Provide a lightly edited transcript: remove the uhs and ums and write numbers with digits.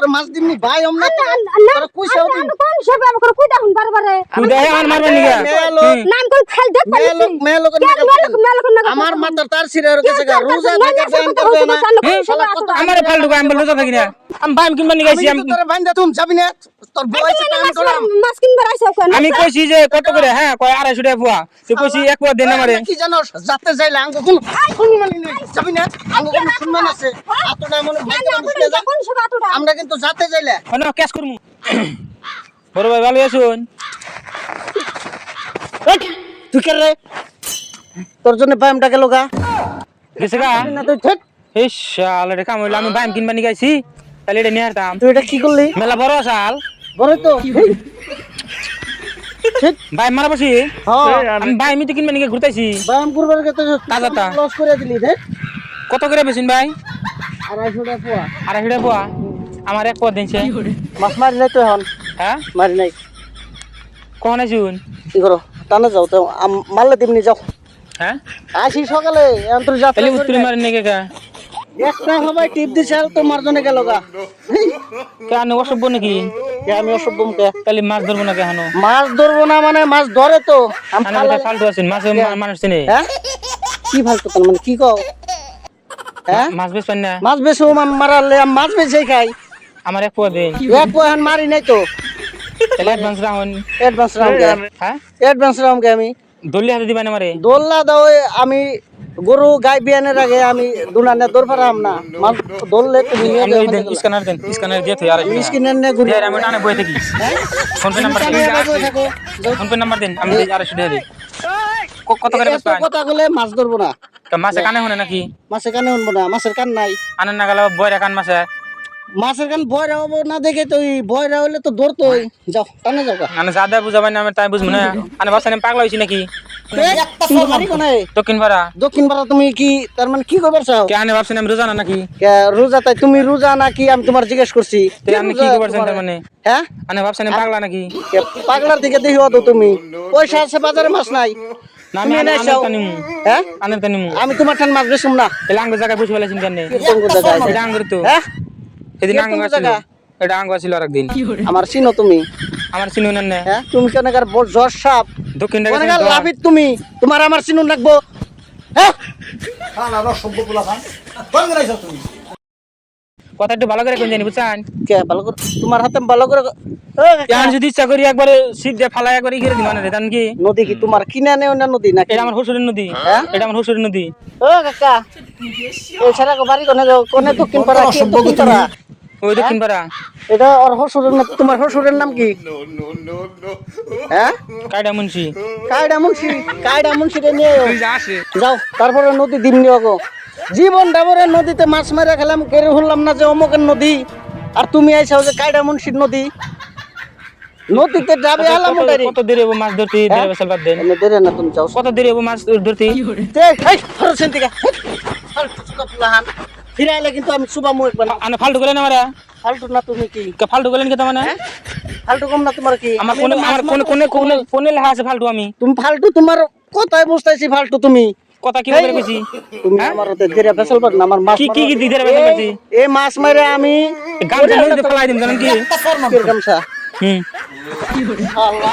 তোর মাছ দিমনি ভাই আমরা তোর কইছাও দিন কোন হিসাবে আমাকে কই দাহুন বারবারে কুদে আমার মারবে নিগা নাম কই খেল দেখ মেলোক আমার মাথার তার সিরে গেছে গা রোজা থেকে ব্যান করবে না আমারে ফালতু আমি রোজা থাকি না আমি ভাই কিনবা নিগাইছি আমি তোর বাইন্দা তুই যাবি না তোর বয়স টাইম করলাম মাছ কিনবার আইছো কেন আমি কইছি যে কত করে হ্যাঁ কয় 250 টাকা পোয়া তুই কইছি এক পোয়া দেন আমারে কি জানোস যাতে যাইলে আঙ্গ কোন মানে নেই যাবি না আঙ্গ কোন সম্মান আছে এতটা মনে ভাই কোন হিসাবে আতুটা আমরা কিন্তু যাতে যাইলে না ক্যাশ করমু বড় ভাই ভালো আছুন তুই কে রে তোর জন্য ব্যায়ামটা গেল গা গেছে গা না তুই ঠিক এই শাল এটা কাম হইলো আমি বাইম কিনবা নিগাইছি তাহলে এটা নিয়ে আসতাম তুই এটা কি করলি মেলা বড় শাল বড় তো ঠিক ভাই মারা বসি হ্যাঁ আমি ভাই আমি তো কিনবা নিগে ঘুরতাইছি ব্যায়াম করবার গেতে তাজাটা। লস করে দিলি রে কত করে বেচিন ভাই 250 টাকা পোয়া 250 টাকা পোয়া আমার এক পোয়া দিনছে মাছ মারি নাই তো এখন হ্যাঁ মারি নাই কখন আইছুন কি করো টানা যাও তো মারলে দিমনি যাও হ্যাঁ আসি সকালে আন্তর্জাতিক তাহলে উত্তরি মারেন নাকি কা একটা সবাই টিপ দিছে আর তোমার জন্য গেল গা কেন অসভ্য নাকি কে আমি অসভ্য মুখে তাহলে মাছ ধরবো না কেন মাছ ধরবো না মানে মাছ ধরে তো আমি আনে বোধহয় ফালতু আছেন মাছ মানুষ চিনে হ্যাঁ কি ফালতু তার মানে কি কও হ্যাঁ মাছ বেচবেন না মাছ বেছো মারালে আমি মাছ বেচে খাই আমার এক পোয়া দেন এক পয়সা মারি নাই তো তাহলে অ্যাডভান্স রাখুন অ্যাডভান্স রামকে হ্যাঁ অ্যাডভান্স রামকে আমি দলি হাতে দিবেন আমারে দোল্লা দাও আমি গরু গাই বিয়ানের আগে আমি দুনানে দরবারাম না মাছ দোললে তুমি নিয়ে আমি যাও দেন স্ক্যানার দিয়ে তুই আর মিসকিনের নে ঘুরি আমি টানে বই থাকি ফোন পে নাম্বার দেন ফোন পে নাম্বার দেন আমি 250 টাকা দিই কত করে বেচবেন কথা বলে মাছ ধরবো না তো মাছে কানে হনে নাকি মাছের কানে উনবো না মাছের কান নাই আনেন না গেল বয়রা কান মাছে মাছের কান বয়রা হবো না দেখে তো বয়রা হলে তো ধরতোই যাও টানে যাও আনে যাদা বুঝাবেন না আমি তাই বুঝবো না আনে বাসা আমি পাগলা হইছি নাকি তুমি বাড়ি কোনায় দক্ষিণ পাড়া দক্ষিণ পাড়া তুমি কি তার মানে কি করবার চাও কে আনে ভাবছেন আমি রোজা না নাকি রোজা তাই তুমি রোজা নাকি আমি তোমার জিজ্ঞেস করছি তে আপনি কি করছেন তার মানে হ্যাঁ আনে ভাবছেন আমি পাগলা নাকি পাগলার দিকে দেখিও তো তুমি পয়সা আছে বাজারে মাছ নাই না আমি তুমি এনে আনে চাও। তানিমু হ্যাঁ আনে তানিমু আমি তোমার ঠান মাছ বেশুম না তাহলে আঙ্গুর জায়গায় বসে ফেলেছেন কেন কোন জায়গায় আছে? এটা আঙ্গুর তো হ্যাঁ সেদিন কে আঙ্গুর কোন ছিল জায়গা? এটা আঙ্গুর ছিল আরেকদিন আমার চিনো তুমি আমার চিনুন না হ্যাঁ তুমি কেনাকার জ্বর সাপ দক্ষিণ কেনাকার ঢাকা লাভিত তুমি তোমার আমার চিনুন রাখবো হ্যাঁ কথা একটু ভালো করে কোন জানি বুঝছেন কে ভালো করে তোমার হাতে ভালো করে এখন যদি ইচ্ছা করি একবারে শীত দিয়ে ফালা একবারে ঘিরে দিন মানে দেন কি নদী কি তোমার কিনে নেও না নদী নাকি এটা আমার হুসুরের নদী হ্যাঁ? এটা আমার হুসুরের নদী ও কাকা এই সারা বাড়ি কোনে যাও কোনে দক্ষিণ পাড়া কি দক্ষিণ পাড়া ওই দক্ষিণ পাড়া এটা ওর হসুরের নাম তোমার হসুরের নাম কি হ্যাঁ কায়দা মুন্সি কায়ডা মুন্সি রে নিয়ে আসে যাও তারপরে নদী দিন নিও গো জীবন ডাবরে নদীতে মাছ মারা খেলাম কেড়ে হলাম না যে অমুকের নদী আর তুমি আইসাও যে কায়ডা মুন্সির নদী নদীতে যাবে আলাম ওটারি কত দেরি হবো মাছ ধরতে দেরি বেসাল বাদ দেন এনে দেরে না তুমি যাও কত দেরি হবো মাছ ধরতে ফরছেন থেকে ফিরাইলে কিন্তু আমি সুবা মুখ বানা আনে ফালতু গেলেন আমারা ফালতু না তুমি কি ফালতু গেলেন কি মানে ফালতু কম না তোমার কি আমার কোনে লেখা আছে ফালতু আমি তুমি ফালতু তোমার কথাই বুঝতেছি ফালতু তুমি কথা কি করে কইছি তুমি আমার হাতে দেরে ফেসাল পার না আমার মাছ কি কি দিদের বেসাল বাদছি এই মাছ মারে আমি গামছা নদীতে ফেলাই দিন জানেন কি গামছা হুম আল্লাহ